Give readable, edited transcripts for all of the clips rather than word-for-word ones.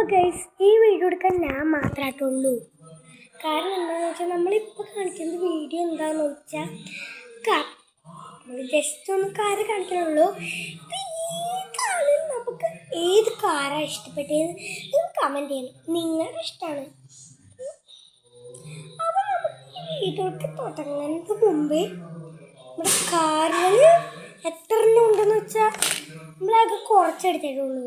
അപ്പോൾ ഗൈസ് ഈ വീഡിയോ എടുക്കാൻ ഞാൻ മാത്രമായിട്ടുള്ളൂ. കാരണം എന്താണെന്ന് വെച്ചാൽ നമ്മളിപ്പോൾ കാണിക്കുന്ന വീഡിയോ എന്താണെന്ന് വെച്ചാൽ നമ്മൾ ജസ്റ്റ് ഒന്ന് കാറ് കാണിക്കണുള്ളൂ. നമുക്ക് ഏത് കാറാണ് ഇഷ്ടപ്പെട്ടത് നിങ്ങൾ കമൻറ്റ് ചെയ്യണം. നിങ്ങളുടെ ഇഷ്ടമാണ്. അപ്പോൾ നമുക്ക് ഈ വീഡിയോക്ക് തുടങ്ങുന്നതിന് മുമ്പേ നമ്മുടെ കാറുകൾ എത്ര എണ്ണം ഉണ്ടെന്ന് വെച്ചാൽ നമ്മളാകെ കുറച്ചെടുത്തിട്ടുള്ളൂ.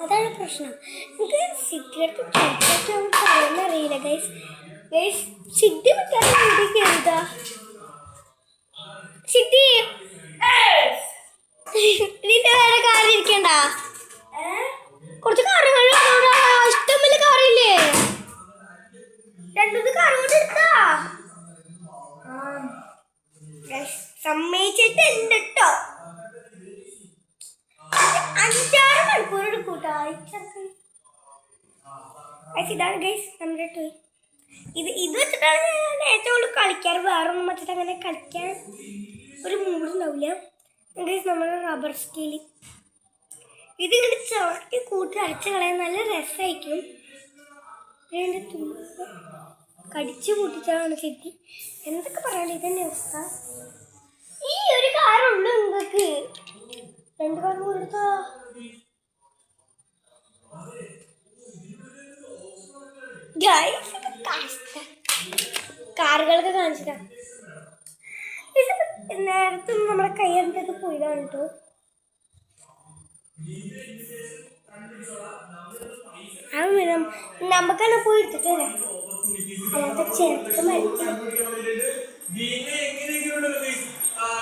അതാണ് പ്രശ്നം. നമുക്ക് സിറ്റിയെടുത്ത് ചോദിച്ചാൽ പറയാൻ അറിയില്ല ഗൈസ്. സിറ്റി വിട്ടാൽ വീട്ടിൽ കയറുക. സിറ്റി ഇതിന്റെ വേറെ കാര്യം ഇരിക്കണ്ട. കുറച്ച് കാറുകൾ ഇഷ്ടമില്ല. കാറില്ലേ രണ്ടു കാറ് കൊണ്ട് എടുത്താ സമ്മതിച്ചിട്ട് ഉണ്ട് കേട്ടോ. 5-6 മണിക്കൂർ എടുക്കൂട്ടോ. ഇതാണ് ഗൈസ് നമ്മുടെ ടോയ്. ഇത് വെച്ചിട്ടാണ് ഞാൻ ഏറ്റവും കൂടുതൽ കളിക്കാറ്. വേറൊന്നും വെച്ചിട്ട് അങ്ങനെ കളിക്കാൻ ഒരു മൂടുണ്ടാവില്ല ഗൈസ്. നമ്മുടെ റബ്ബർ സ്കെയിൽ ഇതിങ്ങനെ ചവിട്ടി കൂട്ടി അരച്ച് കളയാൻ നല്ല രസമായിരിക്കും. ഇതിൻ്റെ തുമ്പ് കടിച്ചു കൂട്ടിച്ചാണ് സിറ്റി. എന്തൊക്കെ പറയാൻ ഇതന്നെ അവസ്ഥ. ഈ ഒരു കാറുള്ളൂ നിങ്ങൾക്ക്. 2 കാർ കൊടുത്താ കാറുകളൊക്കെ കാണിച്ചിട്ടാ. നേരത്തെ നമ്മുടെ കയ്യറിൻ്റെത് പോയതാണ് കേട്ടോ. നമുക്കെന്നെ പോയി എടുത്തിട്ട് വരാം. അല്ലാത്ത ചെറുക്ക് മരിക്കാം.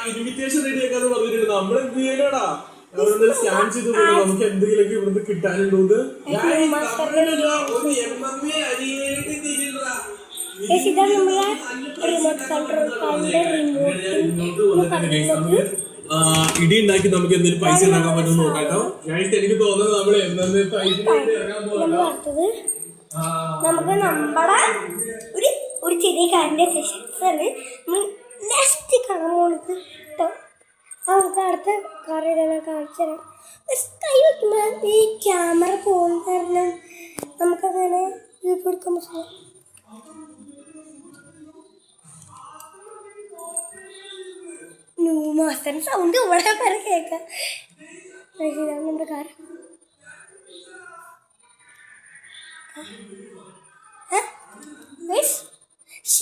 ഇൻവിറ്റേഷൻ റെഡിയാക്കാന്ന് പറഞ്ഞിട്ടുണ്ട്. നമ്മളെന്ത് ചെയ്യാനാടാ സ്കാൻ ചെയ്ത് നമുക്ക് എന്തെങ്കിലുമൊക്കെ ഇവിടുന്ന് കിട്ടാനുണ്ടോ. ഇടി ഉണ്ടാക്കി നമുക്ക് എന്തെങ്കിലും പൈസ ഉണ്ടാക്കാൻ പറ്റുമെന്ന് നോക്കാട്ടോ. എനിക്ക് തോന്നുന്നത് നമ്മൾ എന്നെ പൈസ നമുക്ക് നമ്മുടെ ഒരു ചെറിയ കാറിന്റെ സെഷൻസാണ് നെക്സ്റ്റ് കാണുമ്പോൾ നമുക്ക് അടുത്ത കാർ ഇതാണ് കാണിച്ചു തരാം. കൈ വയ്ക്കുമ്പോൾ ഈ ക്യാമറ പോകുന്ന കാരണം നമുക്കങ്ങനെ വീഡിയോ എടുക്കാൻ പറ്റില്ല. മാസ്റ്ററിന് സൗണ്ട് ഇവിടെ വരെ കേൾക്കാം. ഇതാണ് നമ്മുടെ കാർ.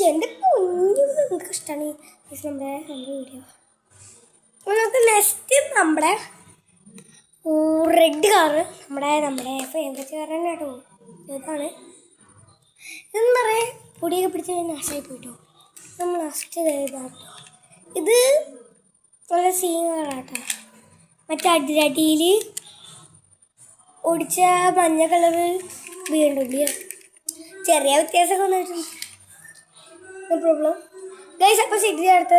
എൻ്റെ പൊന്നു നിങ്ങൾക്ക് ഇഷ്ടമാണ് നമ്മുടെ വീഡിയോ. നമുക്ക് നെക്സ്റ്റ് നമ്മുടെ റെഡ് കാറ് നമ്മുടെ ഫേവറേറ്റ് കാർ തന്നെ കേട്ടോ. ഇതാണ് ഇതെന്ന് പറയാൻ പൊടിയൊക്കെ പിടിച്ച് നാശമായി പോയിട്ടോ. നമ്മൾ നെക്സ്റ്റ് കേട്ടോ. ഇത് നല്ല സീൻ കാറാട്ടോ. മറ്റേ അടിയിൽ ഒടിച്ച മഞ്ഞ കളറ് വീണ്ടുണ്ട്. ചെറിയ വ്യത്യാസമൊക്കെ വന്നിട്ടുണ്ട്. No problem guys. അപ്പോൾ സിറ്റി അടുത്ത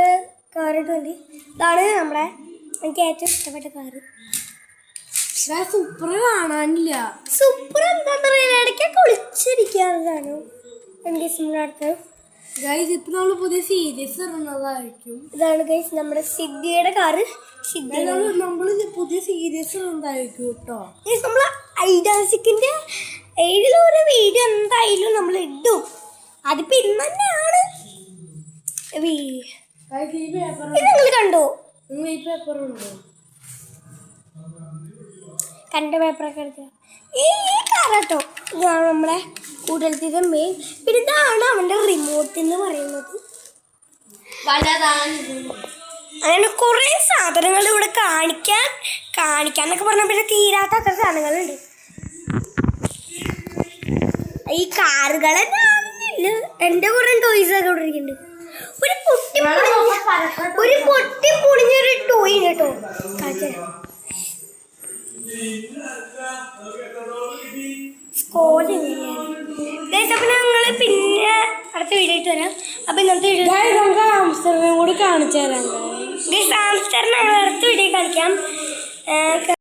കാറിട്ട് വേണ്ടി ഇതാണ് എനിക്ക് ഏറ്റവും ഇഷ്ടപ്പെട്ട കാറ്. സൂപ്പർ കാണാനില്ല. സൂപ്പർ എന്താണെന്ന് അറിയില്ല. ഇടയ്ക്കൊക്കെ ഒളിച്ചിരിക്കാറുള്ളതാണ് എനിക്ക് നമ്മുടെ അടുത്ത്. ഗൈസ് ഇപ്പം നമ്മൾ പുതിയ സീരീസ് ഇടുന്നതായിരിക്കും. ഇതാണ് ഗൈസ് നമ്മുടെ സിദ്ധിയുടെ കാറ്. നമ്മൾ പുതിയ സീരീസ് ഉണ്ടായിരിക്കും കേട്ടോ. നമ്മൾ ഐഡാസിക്കിൻ്റെ ഏതിലൊരു വീഡിയോ എന്തായാലും നമ്മൾ ഇടും. അതിപ്പോ ഇന്ന് തന്നെയാണ്. നിങ്ങൾ കണ്ടോ? ഈ പേപ്പറുണ്ടോ? കണ്ട പേപ്പറൊക്കെ എടുത്ത ഈ കാറാട്ടോ. ഇതാണ് നമ്മളെ കൂടുതലത്തെ മെയിൻ. പിന്നെ ഇതാണ് അവൻ്റെ റിമോട്ട് എന്ന് പറയുന്നത്. അങ്ങനെ കുറേ സാധനങ്ങൾ ഇവിടെ കാണിക്കാന്നൊക്കെ പറഞ്ഞാൽ പിന്നെ തീരാത്ത അത്ര സാധനങ്ങളുണ്ട്. ഈ കാറുകളെല്ലാം എൻ്റെ കുറേ ടോയ്സൊക്കെ ഇവിടെ ഇരിക്കുന്നുണ്ട്. ഒരു പൊട്ടി പൊടിഞ്ഞൊരു ടോയ് കേട്ടോ. അപ്പൊ ഞങ്ങള് പിന്നെ അടുത്ത വീഡിയോ ആയിട്ട് വരാം. അപ്പൊ ഇന്നത്തെ വീഡിയോ ആംസ്റ്റർഡാം കൂടി കാണിച്ചു തരാം. ആംസ്റ്റർഡാം ഞങ്ങൾ അടുത്ത വീഡിയോ കളിക്കാം.